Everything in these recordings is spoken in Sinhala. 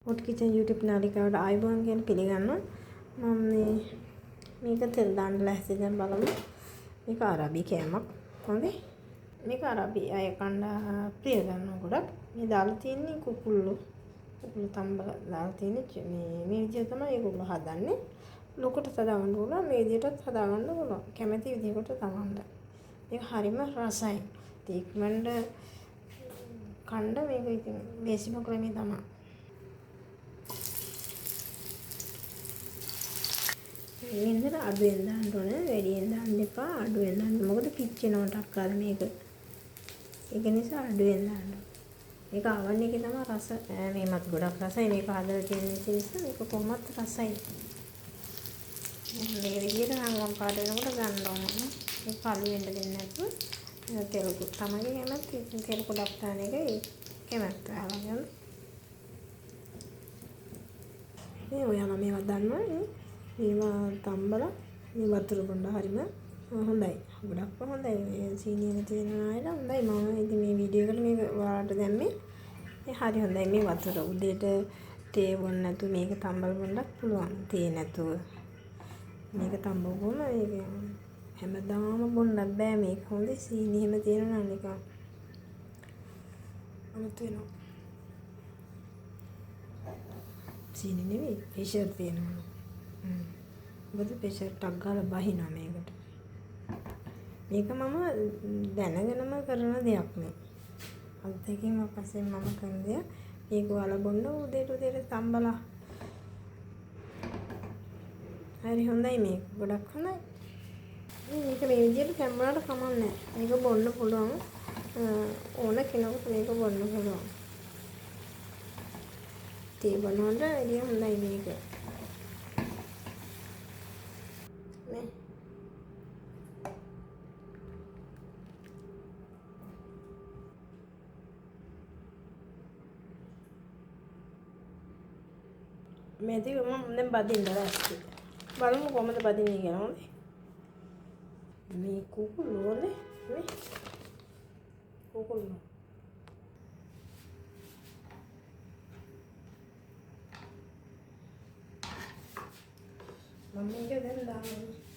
හොට් කිචන් YouTube නාලිකාවට ආයුබෝවන් කියන පිළිගන්නවා. මම මේක තෙල් දාන්න ලෑස්ති දැන් බලමු. මේක අරබි කෑමක්. හොඳේ. මේක අරබි අය කන්න ප්‍රිය ගන්නවා ගොඩක්. මේ දාලා තියෙන්නේ කුකුල්ලු තම්බල දාලා තියෙන්නේ මේ විදිහ තමයි ඒගොල්ලෝ හදන්නේ. ලොකට හදාගන්න ඕන මේ විදිහටත් හදාගන්න ඕන. කැමැති විදිහකට තමයි. මේක හරිම රසයි. ඉක්මනට කන්න මේක ඉතින් ලේසිම ක්‍රමේ තමයි. ඉන්දර අඩුවෙන් දාන්න ඕනේ වැඩියෙන් දාන්න එපා අඩුවෙන් දාන්න මොකද පිච්චෙනවා ටක් කාලා මේක ඒක නිසා අඩුවෙන් දාන්න මේක ආවන්නේ එකේ තමයි රස මේ මත් ගොඩක් රසයි මේක හදලා තියෙන නිසා මේක කොහොමත් රසයි මේ විදිහට නම් පාට වෙනකොට ගන්න ඕනේ මේ පළු වෙන්න දෙන්නේ නැතුව තෙල් තමයි කැමති තෙල් ගොඩක් දාන එක කැමැත්ත ආවගෙන මේ ඔයාලා මේවා දන්නවා මේවා තම්බලා මේ වතුර බොන්න හරිම හොඳයි. ගොඩක්ම හොඳයි. සීනිය නැති වෙනවා නේද? හොඳයි. මම ඉතින් මේ වීඩියෝ එකට මේක ඔයාලට දැම්මේ. මේ හරි හොඳයි. මේ වතුර උදේට තේ බොන්න නැතුව මේක තම්බලා බොන්නත් පුළුවන්. තේ නැතුව. මේක තම්බුවම මේක හැමදාම බොන්නත් බෑ මේක. හොඳයි. සීනි හැම තියෙනවා නිකන්. අමුතු වෙනවා. සීනි නෙවෙයි. ප්‍රෙෂර් තියෙනවා. මොකද ප්‍රෙෂර් ටක් ගාලා බහිනවා මේකට. මේක මම දැනගෙනම කරන දෙයක් නේ. අත්දැකීම පස්සේ මම කරන දෙයක්. මේක ඔයාලා බොන්න උදේට තම්බලා. හරි හොඳයි මේක. ගොඩක් හොඳයි. මේක මේ විදිහට තැම්බුණාට කමක් නැහැ. මේක බොන්න පුළුවන්. ඕන කෙනෙකුට මේක බොන්න පුළුවන්. තේ බොනවට වැඩිය හොඳයි මේක. මේ ටික මම දැන් බදින්න දැස්ති. බලමු කොහමද බදින්නේ කියලා හොඳේ. මේ කුකුළු හොඳේ මේ කුකුළු. මම මේක දැන් දානවා.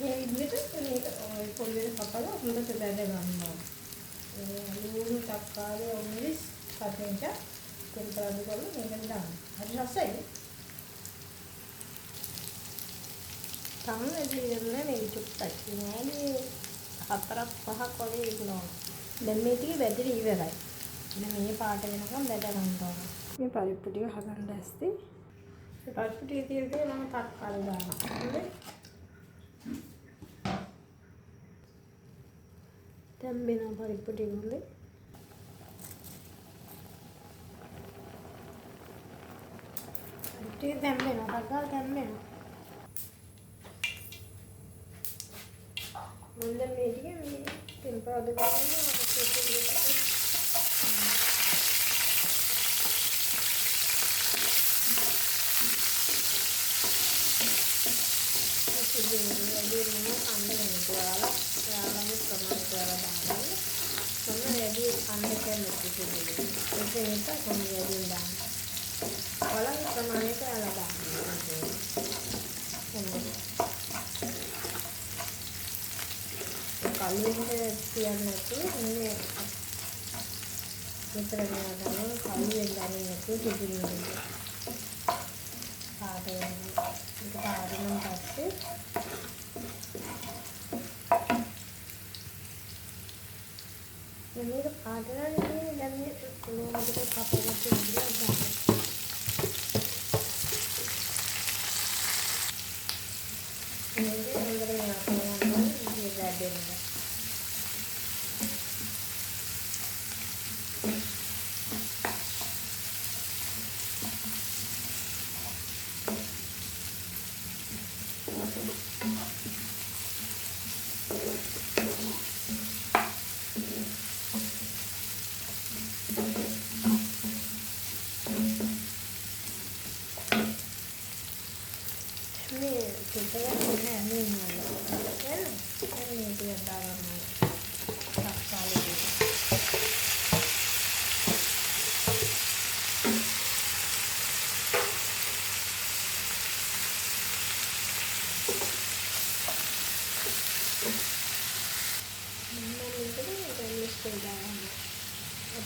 මේ විදිහට මේක පොඩි වෙන කපලා හොඳට බැද ගන්නවා. ලුණු තක්කාලි ඔමිරිස් කටේට තෙල් පාදු කරලා මේකට දාන්න. හරි රසයි. තමයි දෙන්නේ මේ චුට්ටක් නෑනේ 4-5 වගේ ඉන්නවා. දැන් මේ ටික බැදලා ඉවරයි. දැන් මේ පාට වෙනකම් බැද ගන්න ඕන. මේ පරිප්පු ටික හදන්න ඇස්ති. ඒ පරිප්පු ටික තියෙද්දී මම තක්කාලි දානවා. හරිද? තැම්බෙන පරිප්පු ටික උනේ ටික තැම්බෙනවා ටග්ගල් තැම්බෙනවා මුන්ද මේ ටික මේ තෙම්පාදු කරනවා කලින් තියන්න නැතුව මේ මෙතන ගන්න කලින් දාන්නේ නැතුව තිබුණේ පාඩේ මේක පාඩේනම් පස්සේ මේක පාඩේනේ දැන් මේ කොහොමද කපලා තියෙන්නේ මේක හොඳට යනවා.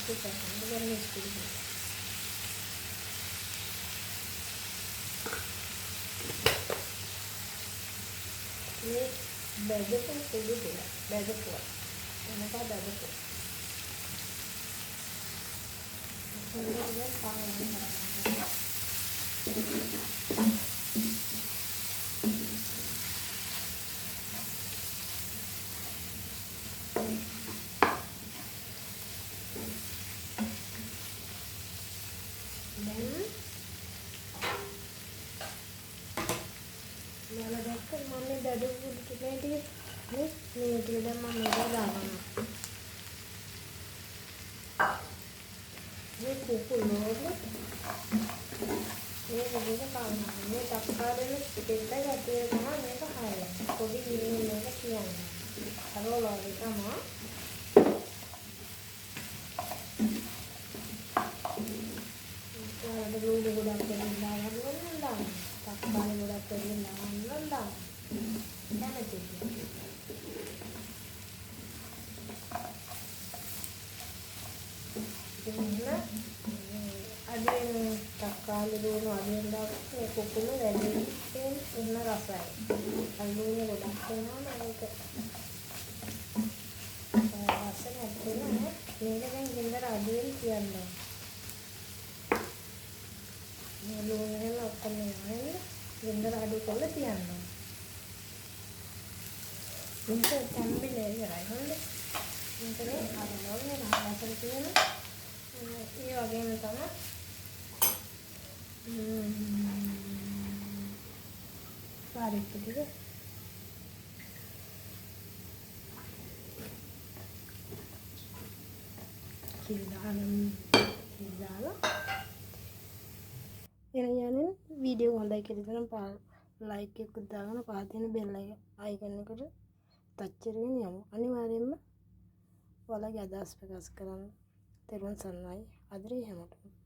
කරන්න බැරි ඉස්තිරි. මේ බැදපු කුඩු දෙක බැදපුවා. එනකම් බැදපුවා. හොඳට පාවෙන්න කරන්න. मला දැක්ක මම මේ බැදපු ටිකේ ටික මේ ටික දැන් මම මේක දානවා. මේ කුකුලෝද මේ විදිහට පානවා. මේ තක්කාරෙල පිටට ගැටිය තමයි මේක හරලා. පොඩි ගිනින් මේක කියන්නේ. හරවලා තමයි. ඒක ලුණු ගොඩක් දෙන්න දාන්න. තක්කාරෙ ගොඩක් දෙන්න දාන්න. කැමති. අදින් තක්කාලි දුවන අදින් දාපු මේ කුකුල වැඩි ඉන්න රසයි. අලුණු ගොඩක් වෙනවා මේක. රස නැත්නම් මේක දැන් ගෙදර අදින් තියන්න. මේ ලුණු වල ඔක්කොම නෑ ගෙදර අඩු කරලා තියන්න. මේක තැම්බිලා ඉවරයි හොඳේ. මේකනේ අරනෝනේ රහසට තියෙන ඒ වගේම තමයි පාරිප්පු ටික කිල්දාලා එන වීඩියෝ හොඳයි කියලා නම් ලයික් එකක් දාගෙන පහත තියෙන බෙල් අයිකන් එකට ටච් කරගෙන යමු. අනිවාර්යයෙන්ම ඔයාලගේ අදහස් ප්‍රකාශ කරන්න. තෙරුවන් සරණයි. අදට හැමෝටම